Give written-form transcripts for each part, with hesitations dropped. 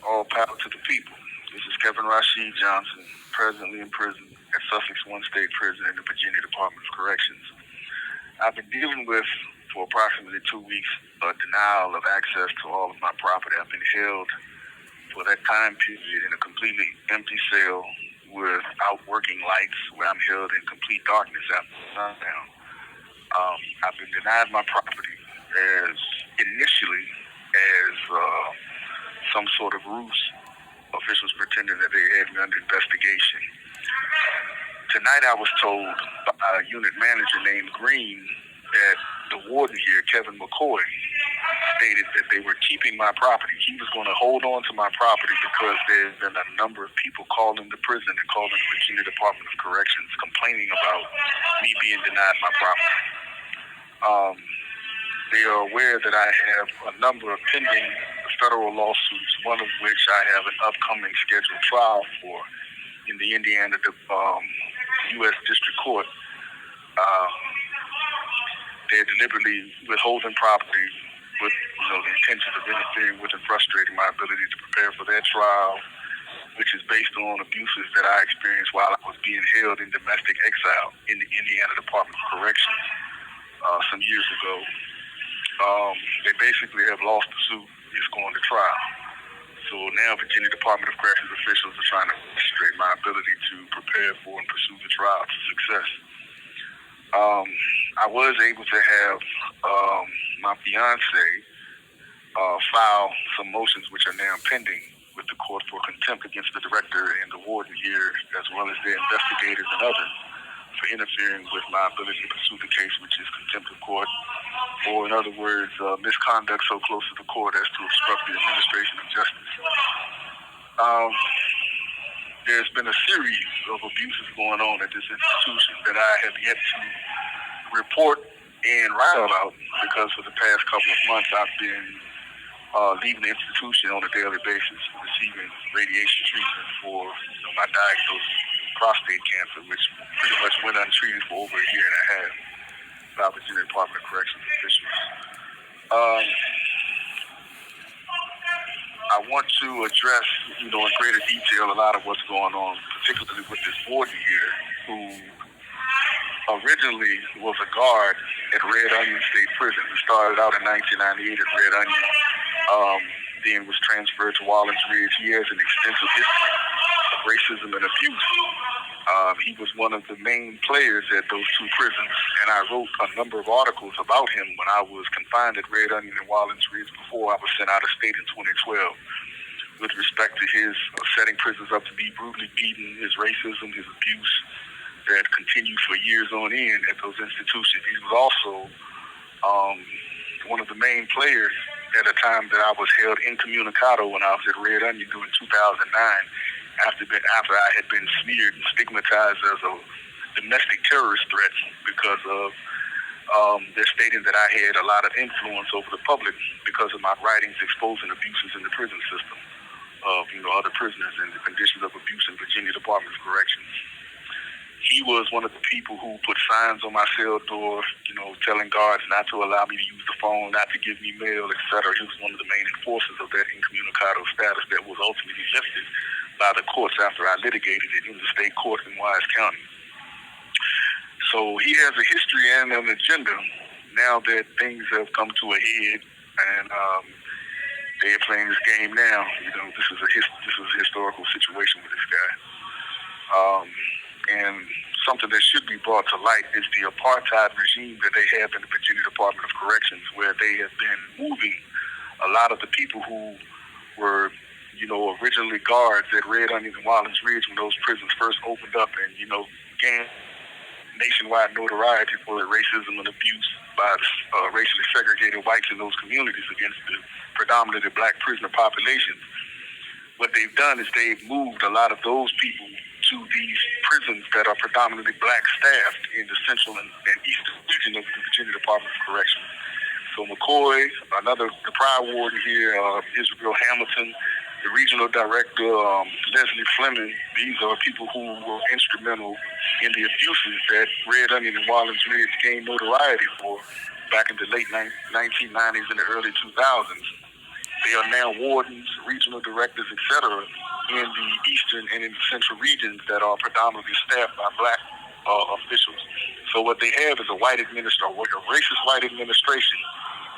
All power to the people. This is Kevin Rashid Johnson, presently in prison at Sussex One State Prison in the Virginia Department of Corrections. I've been dealing with, for approximately 2 weeks, a denial of access to all of my property. I've been held for that time period in a completely empty cell without working lights, where I'm held in complete darkness after sundown. I've been denied my property as initially as some sort of ruse. Officials pretending that they had me under investigation. Tonight I was told by a unit manager named Green that the warden here, Kevin McCoy, stated that they were keeping my property. He was going to hold on to my property because there's been a number of people calling the prison and calling the Virginia Department of Corrections complaining about me being denied my property. They are aware that I have a number of pending federal lawsuits, one of which I have an upcoming scheduled trial for in the Indiana U.S. District Court. They're deliberately withholding property with the intention of interfering with and frustrating my ability to prepare for their trial, which is based on abuses that I experienced while I was being held in domestic exile in the Indiana Department of Corrections some years ago. They basically have lost the suit. It's going to trial. So now Virginia Department of Corrections officials are trying to frustrate my ability to prepare for and pursue the trial to success. I was able to have my fiance file some motions which are now pending with the court for contempt against the director and the warden here, as well as their investigators and others, for interfering with my ability to pursue the case, which is contempt of court, or in other words, misconduct so close to the court as to obstruct the administration of justice. There's been a series of abuses going on at this institution that I have yet to report and write about, because for the past couple of months I've been leaving the institution on a daily basis, receiving radiation treatment for my diagnosis of prostate cancer, which pretty much went untreated for over a year and a half by Virginia Department of Corrections officials. I want to address, in greater detail a lot of what's going on, particularly with this warden here, who originally was a guard at Red Onion State Prison. He started out in 1998 at Red Onion, then was transferred to Wallens Ridge. He has an extensive history of racism and abuse. He was one of the main players at those two prisons, and I wrote a number of articles about him when I was confined at Red Onion and Wallens Ridge before I was sent out of state in 2012, with respect to his setting prisoners up to be brutally beaten, his racism, his abuse that continued for years on end at those institutions. He was also one of the main players at a time that I was held incommunicado when I was at Red Onion during 2009, after I had been smeared and stigmatized as a domestic terrorist threat because of they're stating that I had a lot of influence over the public because of my writings exposing abuses in the prison system of other prisoners and the conditions of abuse in Virginia Department of Corrections. He was one of the people who put signs on my cell door, telling guards not to allow me to use the phone, not to give me mail, etc. He was one of the main enforcers of that incommunicado status that was ultimately lifted by the courts after I litigated it in the state court in Wise County. So he has a history and an agenda. Now that things have come to a head and they are playing this game now, this is a historical situation with this guy. And something that should be brought to light is the apartheid regime that they have in the Virginia Department of Corrections, where they have been moving a lot of the people who were, originally guards at Red Onion and Wallens Ridge when those prisons first opened up and, gained nationwide notoriety for their racism and abuse by racially segregated whites in those communities against the predominantly black prisoner populations. What they've done is they've moved a lot of those people to these prisons that are predominantly black staffed in the central and eastern region of the Virginia Department of Corrections. So McCoy, the prior warden here, Israel Hamilton, the regional director, Leslie Fleming, these are people who were instrumental in the abuses that Red Onion and Wallens Ridge gained notoriety for back in the late 1990s and the early 2000s. They are now wardens, regional directors, etc., in the eastern and in the central regions that are predominantly staffed by black officials. So what they have is a racist white administration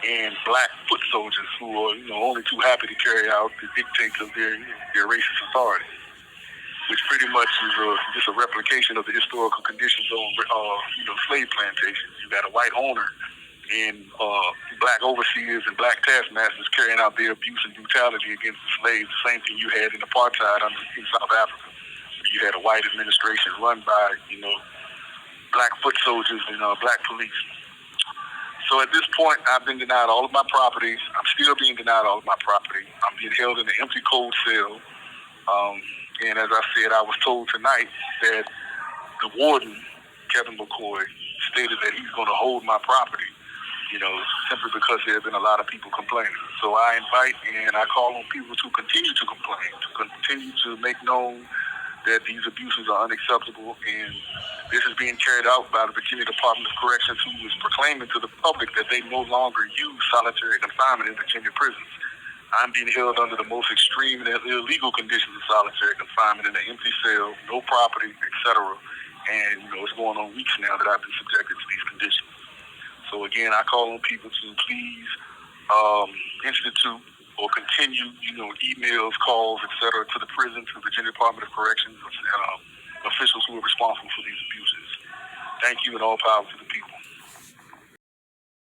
and black foot soldiers who are, only too happy to carry out the dictates of their racist authority, which pretty much is just a replication of the historical conditions on, slave plantations. You got a white owner and black overseers and black taskmasters carrying out their abuse and brutality against the slaves. The same thing you had in apartheid in South Africa. You had a white administration run by, black foot soldiers and black police. So at this point, I've been denied all of my property. I'm still being denied all of my property. I'm being held in an empty cold cell. And as I said, I was told tonight that the warden, Kevin McCoy, stated that he's going to hold my property, simply because there have been a lot of people complaining. So I invite and I call on people to continue to complain, to continue to make known that these abuses are unacceptable, and this is being carried out by the Virginia Department of Corrections, who is proclaiming to the public that they no longer use solitary confinement in Virginia prisons. I'm being held under the most extreme and illegal conditions of solitary confinement in an empty cell, no property, etc. And, it's going on weeks now that I've been subjected to these conditions. So again, I call on people to please institute or continue, emails, calls, etc., to the prison, to the Virginia Department of Corrections, and officials who are responsible for these abuses. Thank you, and all power to the people.